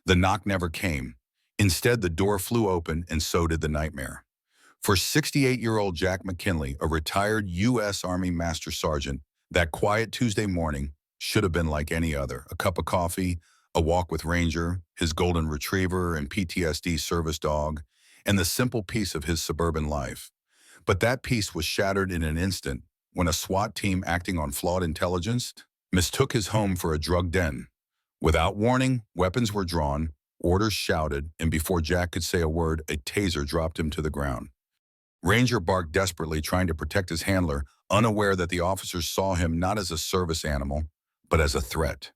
The knock never came. Instead, the door flew open, and so did the nightmare. For 68-year-old Jack McKinley, a retired U.S. Army Master Sergeant, that quiet Tuesday morning should have been like any other. A cup of coffee, a walk with Ranger, his golden retriever and PTSD service dog, and the simple peace of his suburban life. But that peace was shattered in an instant when a SWAT team acting on flawed intelligence mistook his home for a drug den. Without warning, weapons were drawn, orders shouted, and before Jack could say a word, a taser dropped him to the ground. Ranger barked desperately, trying to protect his handler, unaware that the officers saw him not as a service animal, but as a threat.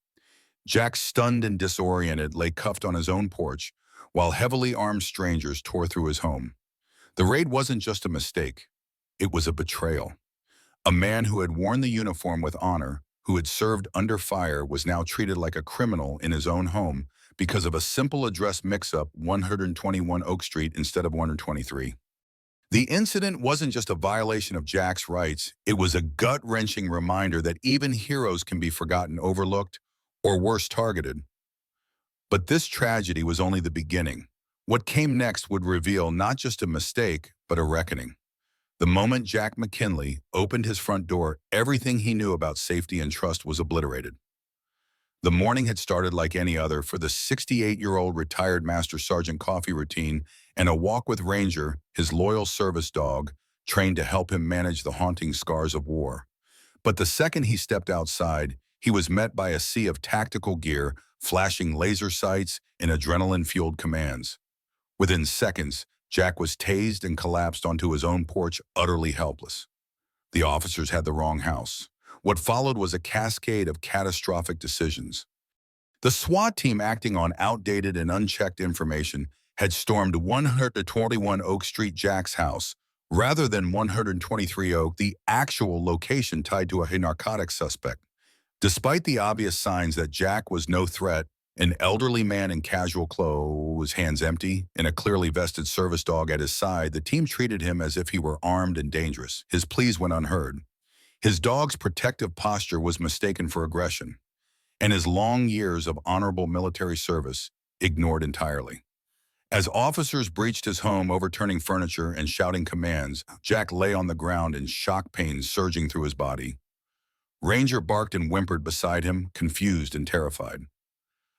Jack, stunned and disoriented, lay cuffed on his own porch, while heavily armed strangers tore through his home. The raid wasn't just a mistake. It was a betrayal. A man who had worn the uniform with honor, who had served under fire, was now treated like a criminal in his own home because of a simple address mix-up, 121 Oak Street instead of 123. The incident wasn't just a violation of Jack's rights, it was a gut-wrenching reminder that even heroes can be forgotten, overlooked, or worse, targeted. But this tragedy was only the beginning. What came next would reveal not just a mistake, but a reckoning. The moment Jack McKinley opened his front door, everything he knew about safety and trust was obliterated. The morning had started like any other for the 68-year-old retired Master Sergeant. Coffee routine and a walk with Ranger, his loyal service dog, trained to help him manage the haunting scars of war. But the second he stepped outside, he was met by a sea of tactical gear, flashing laser sights and adrenaline-fueled commands. Within seconds, Jack was tased and collapsed onto his own porch, utterly helpless. The officers had the wrong house. What followed was a cascade of catastrophic decisions. The SWAT team, acting on outdated and unchecked information, had stormed 121 Oak Street, Jack's house, rather than 123 Oak, the actual location tied to a narcotics suspect. Despite the obvious signs that Jack was no threat, an elderly man in casual clothes, hands empty, and a clearly vested service dog at his side, the team treated him as if he were armed and dangerous. His pleas went unheard. His dog's protective posture was mistaken for aggression, and his long years of honorable military service ignored entirely. As officers breached his home, overturning furniture and shouting commands, Jack lay on the ground in shock pains surging through his body. Ranger barked and whimpered beside him, confused and terrified.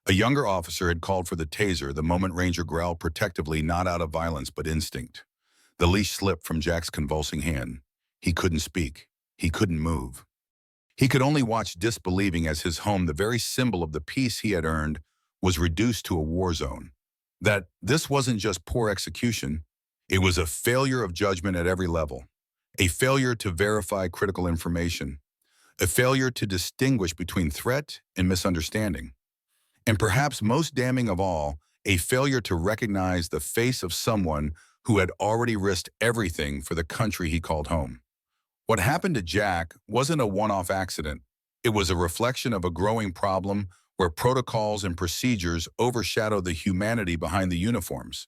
A younger officer had called for the taser the moment Ranger growled protectively, not out of violence but instinct. The leash slipped from Jack's convulsing hand. He couldn't speak. He couldn't move. He could only watch, disbelieving, as his home, the very symbol of the peace he had earned, was reduced to a war zone. That this wasn't just poor execution, it was a failure of judgment at every level. A failure to verify critical information. A failure to distinguish between threat and misunderstanding. And perhaps most damning of all, a failure to recognize the face of someone who had already risked everything for the country he called home. What happened to Jack wasn't a one-off accident. It was a reflection of a growing problem where protocols and procedures overshadow the humanity behind the uniforms,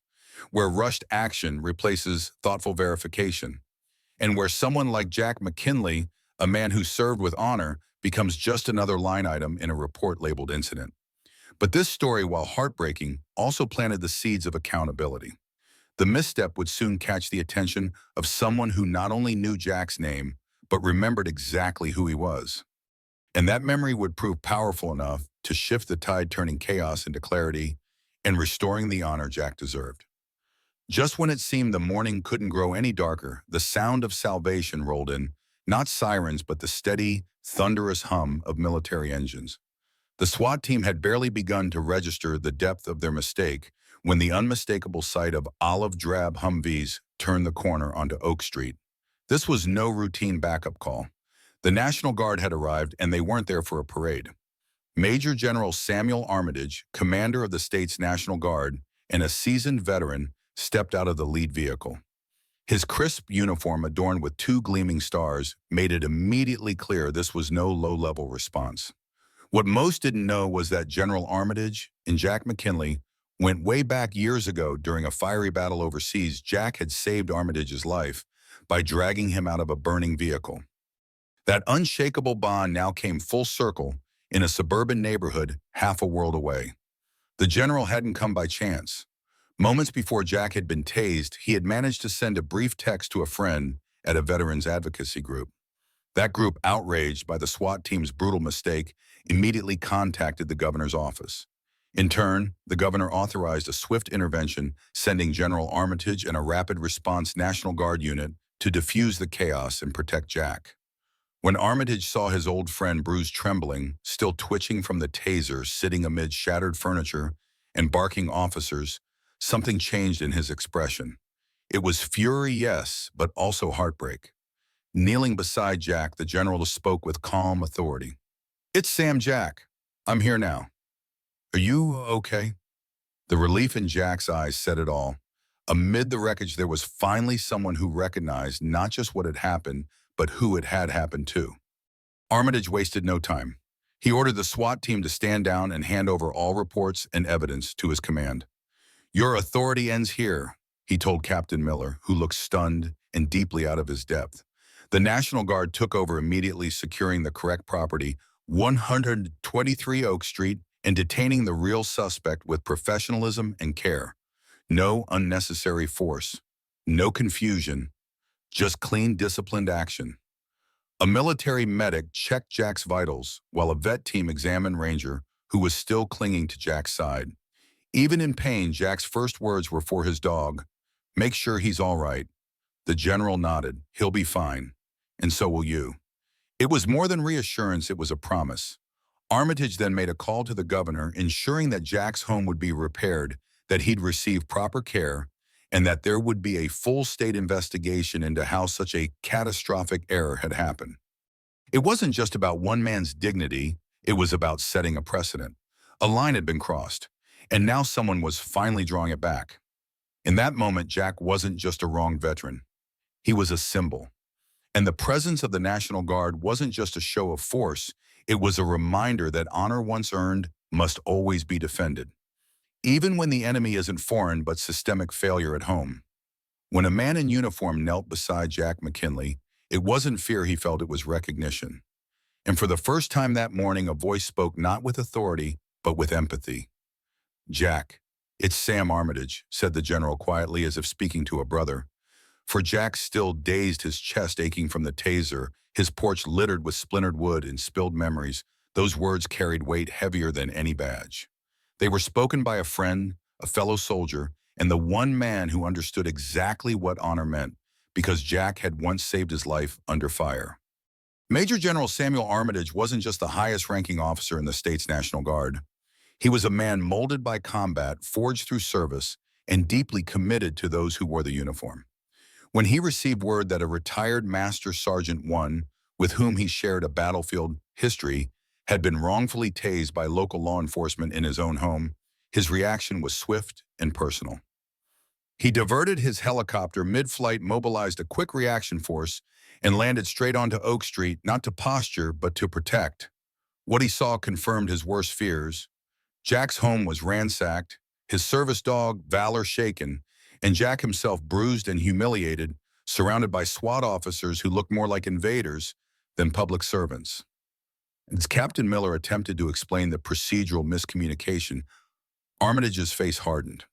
where rushed action replaces thoughtful verification, and where someone like Jack McKinley, a man who served with honor, becomes just another line item in a report labeled incident. But this story, while heartbreaking, also planted the seeds of accountability. The misstep would soon catch the attention of someone who not only knew Jack's name, but remembered exactly who he was. And that memory would prove powerful enough to shift the tide, turning chaos into clarity and restoring the honor Jack deserved. Just when it seemed the morning couldn't grow any darker, the sound of salvation rolled in, not sirens, but the steady, thunderous hum of military engines. The SWAT team had barely begun to register the depth of their mistake when the unmistakable sight of olive-drab Humvees turned the corner onto Oak Street. This was no routine backup call. The National Guard had arrived, and they weren't there for a parade. Major General Samuel Armitage, commander of the state's National Guard, and a seasoned veteran, stepped out of the lead vehicle. His crisp uniform, adorned with 2 gleaming stars, made it immediately clear this was no low-level response. What most didn't know was that General Armitage and Jack McKinley went way back years ago. During a fiery battle overseas, Jack had saved Armitage's life by dragging him out of a burning vehicle. That unshakable bond now came full circle in a suburban neighborhood half a world away. The general hadn't come by chance. Moments before Jack had been tased, he had managed to send a brief text to a friend at a veterans advocacy group. That group, outraged by the SWAT team's brutal mistake, immediately contacted the governor's office. In turn, the governor authorized a swift intervention, sending General Armitage and a rapid response National Guard unit to defuse the chaos and protect Jack. When Armitage saw his old friend bruised, trembling, still twitching from the taser, sitting amid shattered furniture and barking officers, something changed in his expression. It was fury, yes, but also heartbreak. Kneeling beside Jack, the general spoke with calm authority. "It's Sam, Jack. I'm here now. Are you okay?" The relief in Jack's eyes said it all. Amid the wreckage, there was finally someone who recognized not just what had happened, but who it had happened to. Armitage wasted no time. He ordered the SWAT team to stand down and hand over all reports and evidence to his command. "Your authority ends here," he told Captain Miller, who looked stunned and deeply out of his depth. The National Guard took over immediately, securing the correct property, 123 Oak Street, and detaining the real suspect with professionalism and care. No unnecessary force, no confusion, just clean, disciplined action. A military medic checked Jack's vitals, while a vet team examined Ranger, who was still clinging to Jack's side. Even in pain, Jack's first words were for his dog. "Make sure he's all right." The general nodded. "He'll be fine. And so will you." It was more than reassurance, it was a promise. Armitage then made a call to the governor, ensuring that Jack's home would be repaired, that he'd receive proper care, and that there would be a full state investigation into how such a catastrophic error had happened. It wasn't just about one man's dignity, it was about setting a precedent. A line had been crossed, and now someone was finally drawing it back. In that moment, Jack wasn't just a wronged veteran. He was a symbol. And the presence of the National Guard wasn't just a show of force, it was a reminder that honor once earned must always be defended. Even when the enemy isn't foreign but systemic failure at home. When a man in uniform knelt beside Jack McKinley, it wasn't fear he felt, it was recognition. And for the first time that morning, a voice spoke not with authority, but with empathy. "Jack, it's Sam Armitage," said the general quietly, as if speaking to a brother. For Jack, still dazed, his chest aching from the taser, his porch littered with splintered wood and spilled memories, those words carried weight heavier than any badge. They were spoken by a friend, a fellow soldier, and the one man who understood exactly what honor meant, because Jack had once saved his life under fire. Major General Samuel Armitage wasn't just the highest-ranking officer in the state's National Guard. He was a man molded by combat, forged through service, and deeply committed to those who wore the uniform. When he received word that a retired Master Sergeant with whom he shared a battlefield history, had been wrongfully tased by local law enforcement in his own home, his reaction was swift and personal. He diverted his helicopter mid-flight, mobilized a quick reaction force, and landed straight onto Oak Street, not to posture, but to protect. What he saw confirmed his worst fears. Jack's home was ransacked, his service dog, Valor, shaken, and Jack himself bruised and humiliated, surrounded by SWAT officers who looked more like invaders than public servants. As Captain Miller attempted to explain the procedural miscommunication, Armitage's face hardened.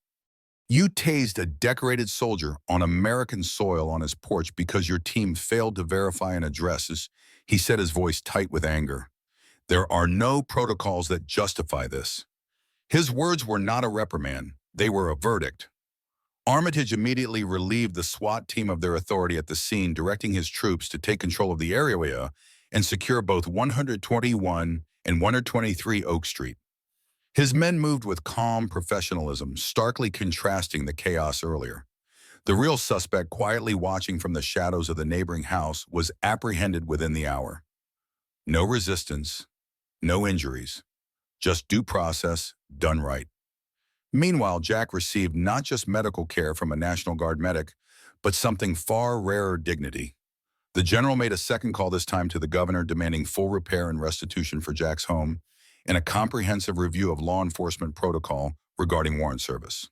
"You tased a decorated soldier on American soil on his porch because your team failed to verify an address," he said, his voice tight with anger. "There are no protocols that justify this." His words were not a reprimand, they were a verdict. Armitage immediately relieved the SWAT team of their authority at the scene, directing his troops to take control of the area and secure both 121 and 123 Oak Street. His men moved with calm professionalism, starkly contrasting the chaos earlier. The real suspect, quietly watching from the shadows of the neighboring house, was apprehended within the hour. No resistance, no injuries, just due process done right. Meanwhile, Jack received not just medical care from a National Guard medic, but something far rarer: dignity. The general made a second call, this time to the governor, demanding full repair and restitution for Jack's home and a comprehensive review of law enforcement protocol regarding warrant service.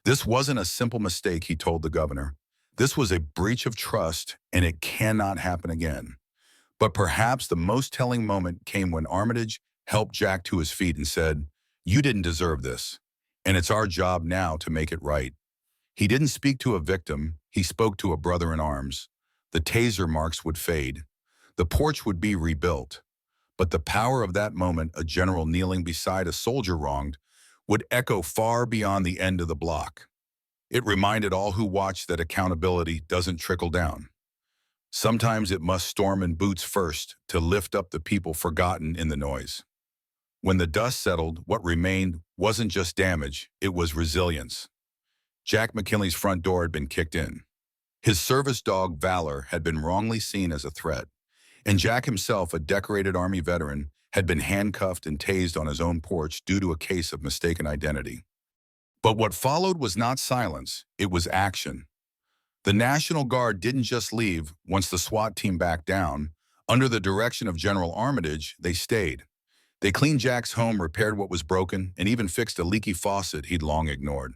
This wasn't a simple mistake, he told the governor. This was a breach of trust, and it cannot happen again. But perhaps the most telling moment came when Armitage helped Jack to his feet and said, You didn't deserve this, and it's our job now to make it right. He didn't speak to a victim, he spoke to a brother in arms. The taser marks would fade. The porch would be rebuilt. But the power of that moment, a general kneeling beside a soldier wronged, would echo far beyond the end of the block. It reminded all who watched that accountability doesn't trickle down. Sometimes it must storm in boots first to lift up the people forgotten in the noise. When the dust settled, what remained wasn't just damage, it was resilience. Jack McKinley's front door had been kicked in. His service dog, Valor, had been wrongly seen as a threat, and Jack himself, a decorated Army veteran, had been handcuffed and tased on his own porch due to a case of mistaken identity. But what followed was not silence, it was action. The National Guard didn't just leave once the SWAT team backed down. Under the direction of General Armitage, they stayed. They cleaned Jack's home, repaired what was broken, and even fixed a leaky faucet he'd long ignored.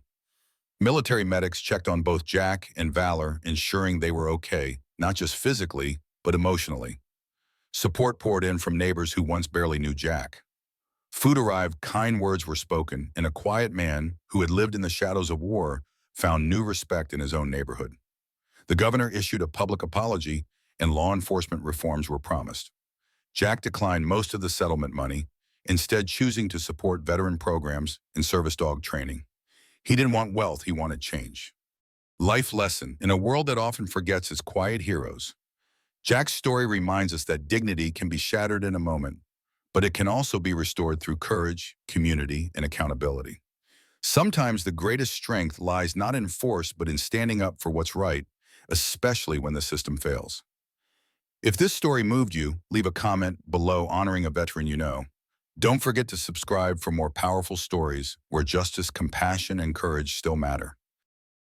Military medics checked on both Jack and Valor, ensuring they were okay, not just physically, but emotionally. Support poured in from neighbors who once barely knew Jack. Food arrived, kind words were spoken, and a quiet man who had lived in the shadows of war found new respect in his own neighborhood. The governor issued a public apology, and law enforcement reforms were promised. Jack declined most of the settlement money, instead choosing to support veteran programs and service dog training. He didn't want wealth, he wanted change. Life lesson: in a world that often forgets its quiet heroes, Jack's story reminds us that dignity can be shattered in a moment, but it can also be restored through courage, community, and accountability. Sometimes the greatest strength lies not in force, but in standing up for what's right, especially when the system fails. If this story moved you, leave a comment below honoring a veteran you know. Don't forget to subscribe for more powerful stories where justice, compassion, and courage still matter.